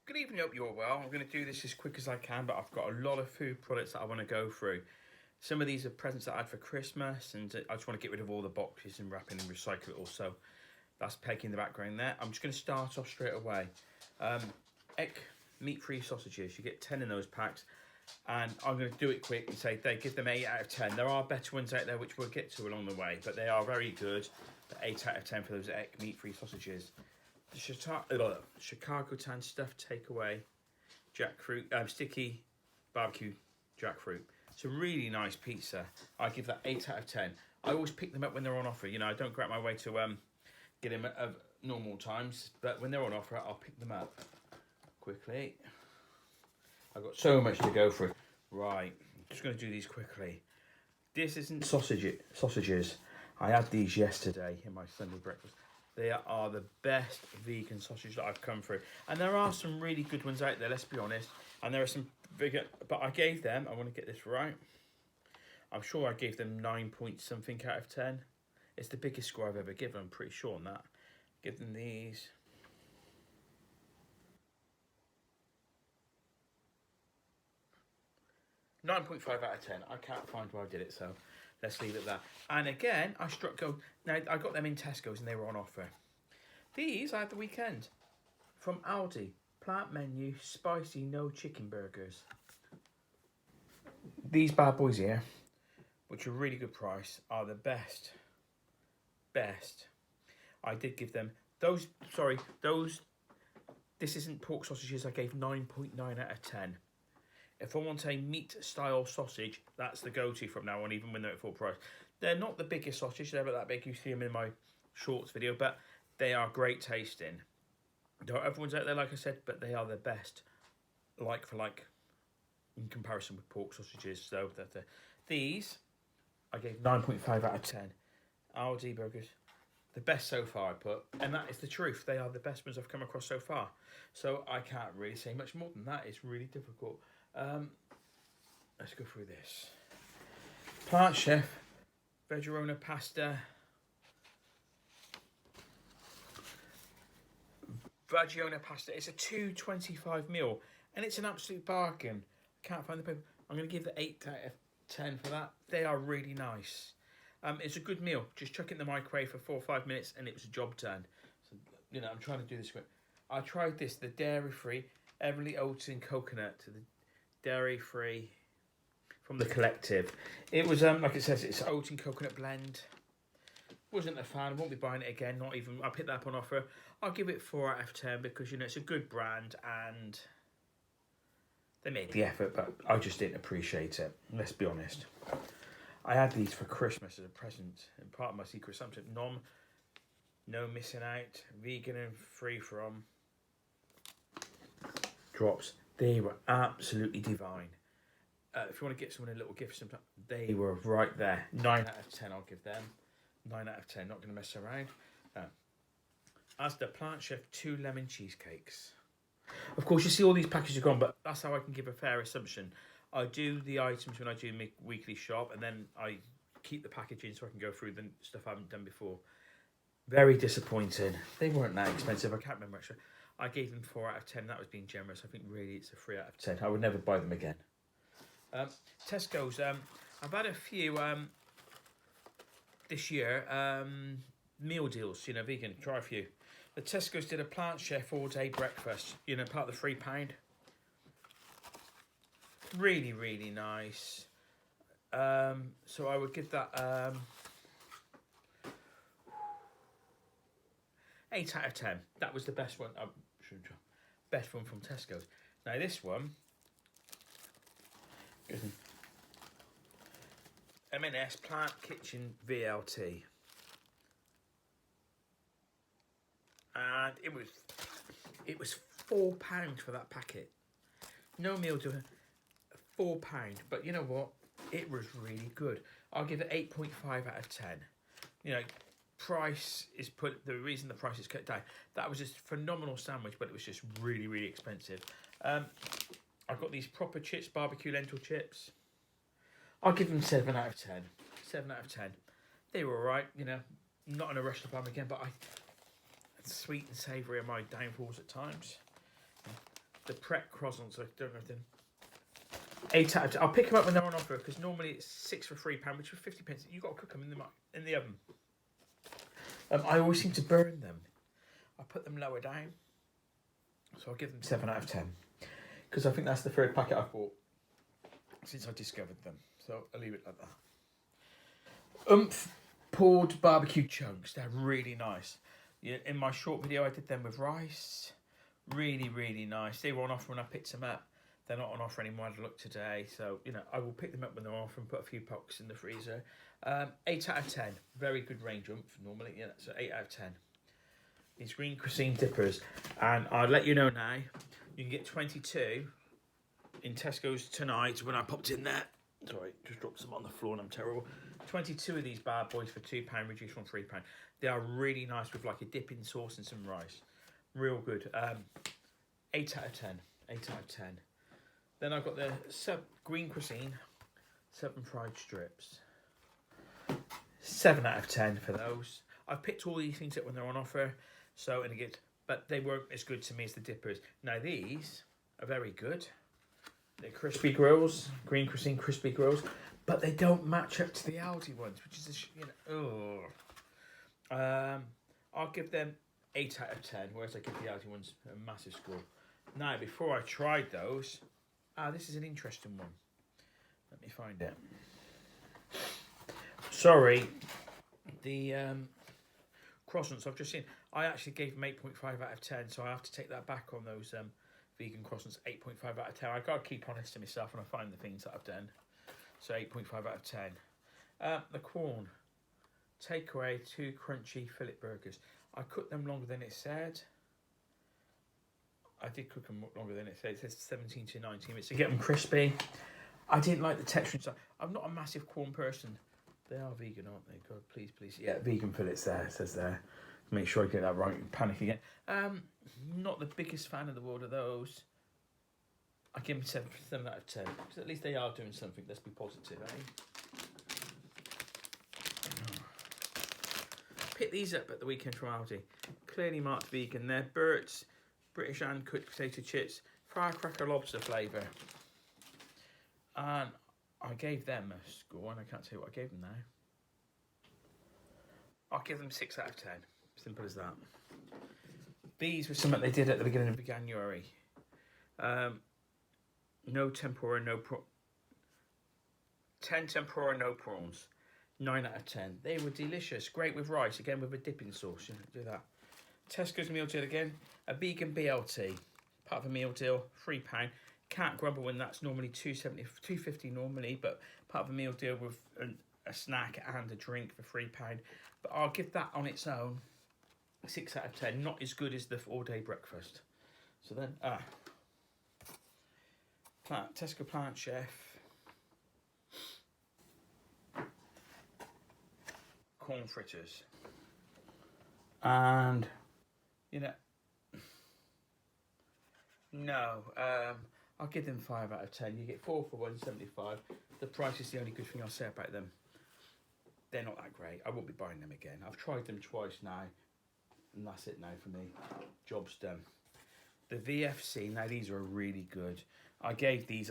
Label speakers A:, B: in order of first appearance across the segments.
A: Good evening, hope you're well. I'm going to do this as quick as I can, but I've got a lot of food products that I want to go through. Some of these are presents that I had for Christmas, and I just want to get rid of all the boxes and wrapping and recycle it all. So that's Peggy in the background there. I'm just going to start off straight away. Egg meat-free sausages. You get 10 in those packs, and I'm going to do it quick and say they give them 8 out of 10. There are better ones out there which we'll get to along the way, but they are very good. But 8 out of 10 for those egg meat-free sausages. The Chicago tan stuffed takeaway jackfruit, sticky barbecue jackfruit. It's a really nice pizza. I give that 8 out of 10. I always pick them up when they're on offer. You know, I don't go out my way to get them at normal times, but when they're on offer, I'll pick them up quickly. I've got so much to go through. Right, I'm just going to do these quickly. This isn't sausages. I had these yesterday in my Sunday breakfast. They are the best vegan sausage that I've come through. And there are some really good ones out there, let's be honest. And there are some vegan, but I gave them, I want to get this right. I'm sure I gave them 9 point something out of 10. It's the biggest score I've ever given, I'm pretty sure on that. Give them these. .5 out of 10. I can't find where I did it, so let's leave it at that. And again, I struck gold. Now, I got them in Tesco's and they were on offer. These I had the weekend. From Aldi. Plant menu, spicy, no chicken burgers. These bad boys here, which are a really good price, are the best. Best. I did give them those, this isn't pork sausages, I gave 9.9 out of 10. If I want a meat-style sausage, that's the go-to from now on, even when they're at full price. They're not the biggest sausage, they're about that big. You see them in my shorts video, but they are great tasting. There are other ones out there, like I said, but they are the best, like for like, in comparison with pork sausages. So these, I gave 9.5 out of 10. Aldi burgers, the best so far, I put, and that is the truth. They are the best ones I've come across so far. So I can't really say much more than that. It's really difficult. Let's go through this. Plant Chef, Veganuary pasta, It's a $2.25 meal, and it's an absolute bargain. I can't find the paper. I'm going to give the 8 out of 10 for that. They are really nice. It's a good meal. Just chuck it in the microwave for 4 or 5 minutes, and it was a job done. So, you know, I'm trying to do this quick. I tried this, the dairy-free Everly Oats and coconut to the dairy-free from the Collective. It was like it says, it's oat and coconut blend. Wasn't a fan. Won't be buying it again. Not even. I picked that up on offer. I'll give it 4 out of 10 because you know it's a good brand and they made the effort, but I just didn't appreciate it. Let's be honest. I had these for Christmas as a present, and part of my secret something. No missing out, vegan and free from drops. They were absolutely divine. If you want to get someone a little gift sometime, they were right there. 9 out of 10 I'll give them. 9 out of 10, not going to mess around. As the Plant Chef 2 lemon cheesecakes. Of course, you see all these packages are gone, but that's how I can give a fair assumption. I do the items when I do my weekly shop, and then I keep the packaging so I can go through the stuff I haven't done before. Very disappointing. They weren't that expensive. I can't remember actually. I gave them 4 out of 10. That was being generous. I think really it's a 3 out of 10. I would never buy them again. Tesco's. I've had a few this year. Meal deals, you know, vegan. Try a few. The Tesco's did a Plant Chef all-day breakfast. You know, part of the £3. Really, really nice. So I would give that 8 out of 10. That was the best one. Best one from Tesco's. Now this one, M&S Plant Kitchen VLT, and it was £4 for that packet. No meal to £4, but you know what? It was really good. I'll give it 8.5 out of 10. You know, price is put. The reason the price is cut down. That was just a phenomenal sandwich, but it was just really, really expensive. I've got these proper chips, barbecue lentil chips. I'll give them 7 out of 10. 7 out of 10. They were alright, you know. Not in a rush to buy them again, but sweet and savoury are my downfalls at times. The prep croissants are doing everything. 8 out of 10. I'll pick them up when they're on offer because normally it's 6 for £3, which is 50 pence. You've got to cook them in the oven. I always seem to burn them. I put them lower down, so I'll give them 7 out of 10 because I think that's the third packet I've bought since I discovered them. So I'll leave it like that. Pulled barbecue chunks. They're really nice. Yeah, in my short video, I did them with rice. Really, really nice. They were on offer when I picked them up. They're not on offer anymore. I had a look today, so I will pick them up when they're off and put a few packs in the freezer. 8 out of 10. Very good range normally. Yeah, so 8 out of 10. These green cuisine dippers, and I'll let you know now. You can get 22 in Tesco's tonight. When I popped in there, sorry, just dropped some on the floor, and I'm terrible. 22 of these bad boys for £2, reduced from £3. They are really nice with like a dipping sauce and some rice. Real good. 8 out of 10. 8 out of 10. Then I've got the green cuisine 7 fried strips. 7 out of 10 for those. I've picked all these things up when they're on offer, so but they weren't as good to me as the dippers. Now these are very good. They're crispy grills, green cuisine crispy grills, but they don't match up to the Aldi ones, which is I'll give them 8 out of 10, whereas I give the Aldi ones a massive score. Now, before I tried those, this is an interesting one. Let me find it. Sorry, the croissants I've just seen, I actually gave them 8.5 out of 10, so I have to take that back on those vegan croissants. 8.5 out of 10. I've got to keep honest to myself when I find the things that I've done. So 8.5 out of 10. The corn takeaway 2 crunchy fillet burgers. I cooked them longer than it said. I did cook them longer than it said. It says 17 to 19 minutes to get them crispy. I didn't like the texture and stuff. I'm not a massive corn person. They are vegan, aren't they? God, please, please. Yeah, vegan fillets there. It says there. Make sure I get that right. Panic again. Not the biggest fan in the world of those. I give them 7 out of 10. Because at least they are doing something. Let's be positive, eh? Picked these up at the weekend from Aldi. Clearly marked vegan. They're Bert's British and cooked potato chips. Firecracker lobster flavour. And I gave them a score, and I can't tell you what I gave them now. I'll give them 6 out of 10. Simple as that. These were something they did at the beginning of veganuary. No tempura, 10 tempura, no prawns. 9 out of 10. They were delicious. Great with rice, again with a dipping sauce. Do that. Tesco's meal deal again. A vegan BLT. Part of a meal deal, £3. Can't grumble when that's normally £2.50 normally, but part of a meal deal with a snack and a drink for £3. But I'll give that on its own 6 out of 10. Not as good as the all-day breakfast. So then, Tesco Plant Chef. Corn fritters. And, no, I'll give them 5 out of 10. You get 4 for £1.75. The price is the only good thing I'll say about them. They're not that great. I won't be buying them again. I've tried them twice now, and that's it now for me. Job's done. The VFC, now these are really good. I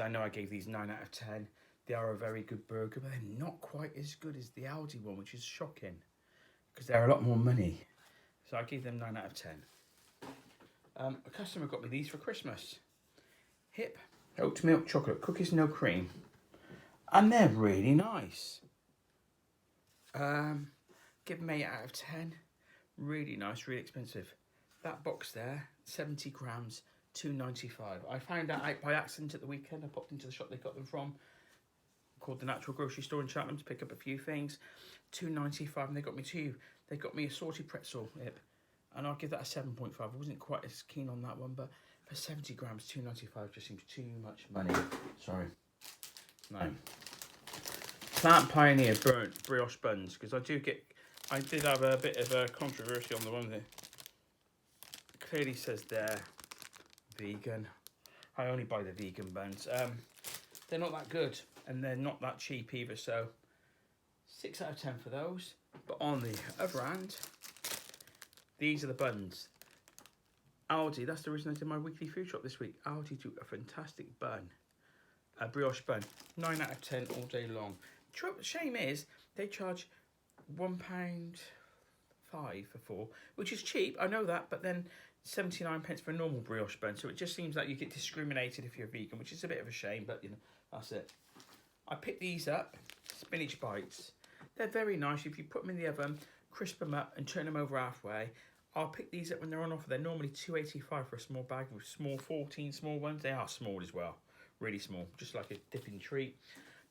A: know I gave these 9 out of 10. They are a very good burger, but they're not quite as good as the Aldi one, which is shocking, because they're a lot more money. So I gave them 9 out of 10. A customer got me these for Christmas. Hip oat milk chocolate cookies, no cream, and they're really nice. Give them 8 out of 10. Really nice, really expensive. That box there, 70 grams, £2.95. I found that out by accident at the weekend. I popped into the shop they got them from, called the Natural Grocery Store in Cheltenham, to pick up a few things. £2.95, and they got me 2. They got me a salty pretzel hip, and I'll give that a 7.5. I wasn't quite as keen on that one, but for 70 grams, £2.95 just seems too much money. Sorry. No. Plant Pioneer burnt brioche buns, because I did have a bit of a controversy on the one that clearly says they're vegan. I only buy the vegan buns. They're not that good, and they're not that cheap either, so 6 out of 10 for those. But on the other hand, these are the buns. Aldi, that's the reason I did my weekly food shop this week. Aldi do a fantastic bun, a brioche bun, 9 out of 10 all day long. The shame is they charge £1.5 for 4, which is cheap, I know that, but then 79 pence for a normal brioche bun, so it just seems like you get discriminated if you're vegan, which is a bit of a shame, but you know, that's it. I picked these up, spinach bites. They're very nice. If you put them in the oven, crisp them up and turn them over halfway. I'll pick these up when they're on offer. They're normally £2.85 for a small bag with 14 small ones. They are small as well, really small, just like a dipping treat.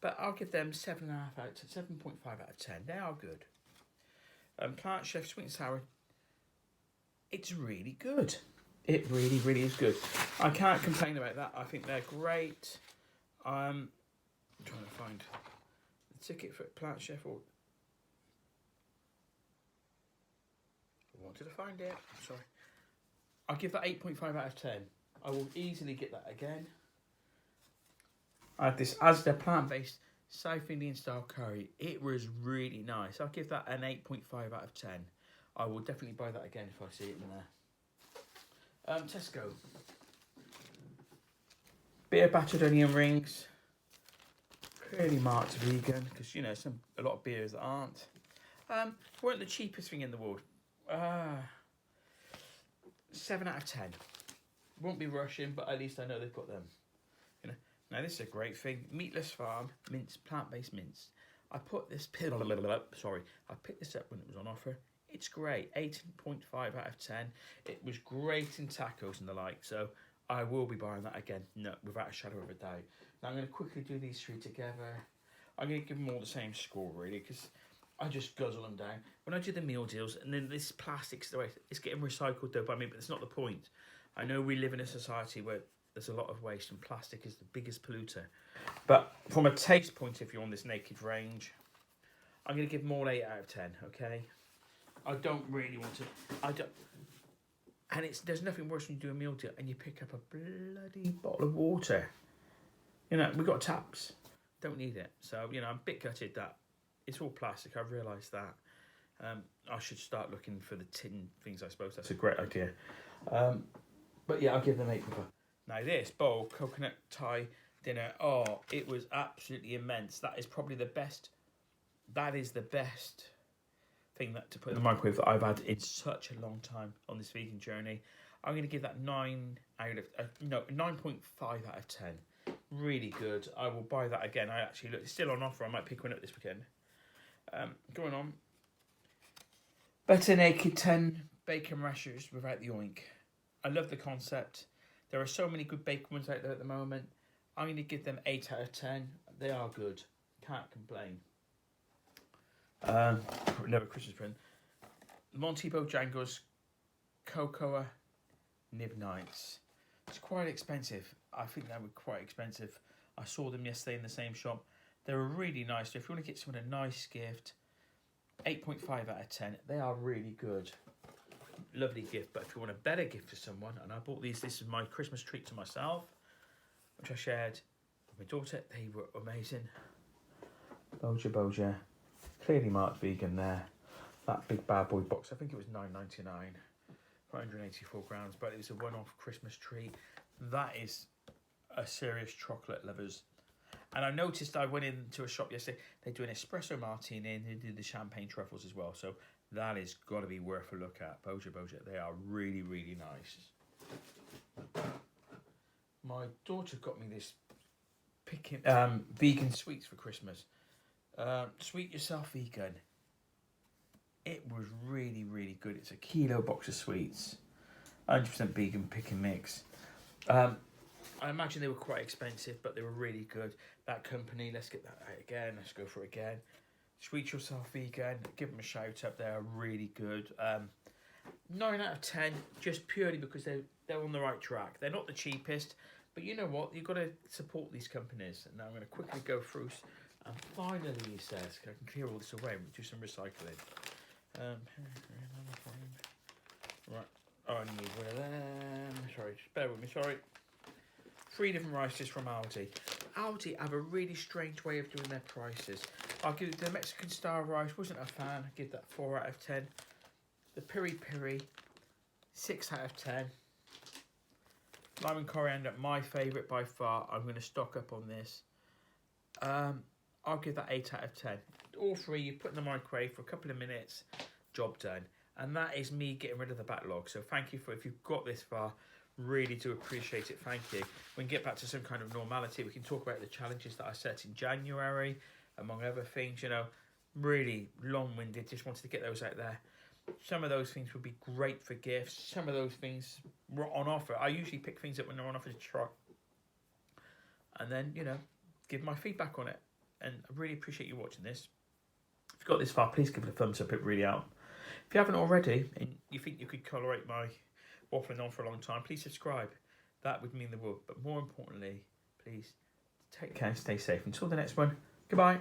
A: But I'll give them 7.5 out of 10. They are good. Plant Chef Sweet and Sour. It's really good. It really, really is good. I can't complain about that. I think they're great. I'm trying to find the ticket for Plant Chef. Or I wanted to find it. Sorry. I'll give that 8.5 out of 10. I will easily get that again. I had this Asda plant-based South Indian style curry. It was really nice. I'll give that an 8.5 out of 10. I will definitely buy that again if I see it in there. Tesco. Beer battered onion rings. Clearly marked vegan because you know a lot of beers that aren't. Weren't the cheapest thing in the world. 7 out of 10. Won't be rushing, but at least I know they've got them. You know. Now this is a great thing. Meatless Farm minced, plant-based mince. I picked this up when it was on offer. It's great. 8.5 out of 10. It was great in tacos and the like. So I will be buying that again, no, without a shadow of a doubt. Now I'm going to quickly do these three together. I'm going to give them all the same score really because I just guzzle them down. When I do the meal deals, and then this plastic's the way it's getting recycled though by me, but it's not the point. I know we live in a society where there's a lot of waste and plastic is the biggest polluter. But from a taste point of view on this naked range, I'm going to give them all 8 out of 10, okay? I don't really want to... And there's nothing worse when you do a meal deal and you pick up a bloody bottle of water. You know, we've got taps. Don't need it. So, you know, I'm a bit gutted that it's all plastic. I've realised that. I should start looking for the tin things, I suppose. That's a great idea. But yeah, I'll give them 8 for. Now this bowl, coconut Thai dinner. Oh, it was absolutely immense. That is probably the best. That is the best thing to put in the microwave that I've had in such a long time on this vegan journey. I'm going to give that 9.5 out of 10. Really good. I will buy that again. I actually look, it's still on offer. I might pick one up this weekend. Going on. Better Naked 10 bacon rashers without the oink. I love the concept. There are so many good bacon ones out there at the moment. I'm going to give them 8 out of 10. They are good. Can't complain. Another Christmas print. Monty Bojangles Cocoa Nib Nights. It's quite expensive. I think they were quite expensive. I saw them yesterday in the same shop. They were really nice. So if you want to get someone a nice gift, 8.5 out of 10. They are really good. Lovely gift. But if you want a better gift for someone, and I bought these, this is my Christmas treat to myself, which I shared with my daughter. They were amazing. Boja. Clearly marked vegan there. That big bad boy box, I think it was $9.99 for 184 grams, but it was a one-off Christmas treat. That is a serious chocolate lovers. And I noticed I went into a shop yesterday, they do an espresso martini and they do the champagne truffles as well. So that is got to be worth a look at. Boja. They are really, really nice. My daughter got me this vegan sweets for Christmas. Sweet Yourself Vegan. It was really, really good. It's a kilo box of sweets. 100% vegan pick and mix. I imagine they were quite expensive, but they were really good. That company, let's get that out again. Let's go for it again. Sweet Yourself Vegan. Give them a shout out. They are really good. 9 out of 10, just purely because they're on the right track. They're not the cheapest, but you know what? You've got to support these companies. And now I'm going to quickly go through. And finally, he says, I can clear all this away and do some recycling. Right. Oh, I need one of them. Sorry, just bear with me. Sorry. 3 different rices from Aldi. Aldi have a really strange way of doing their prices. I'll give the Mexican style rice. Wasn't a fan. I give that 4 out of 10. The piri piri, 6 out of 10. Lime and coriander, my favourite by far. I'm going to stock up on this. I'll give that 8 out of 10. All three, you put in the microwave for a couple of minutes, job done. And that is me getting rid of the backlog. So thank you for, if you've got this far, really do appreciate it. Thank you. We can get back to some kind of normality. We can talk about the challenges that I set in January, among other things, you know. Really long-winded, just wanted to get those out there. Some of those things would be great for gifts. Some of those things were on offer. I usually pick things up when they're on offer to try. And then, you know, give my feedback on it. And I really appreciate you watching this. If you've got this far, please give it a thumbs up. It really helps. If you haven't already, and you think you could tolerate my waffling on for a long time, please subscribe. That would mean the world. But more importantly, please take care and stay safe. Until the next one, goodbye.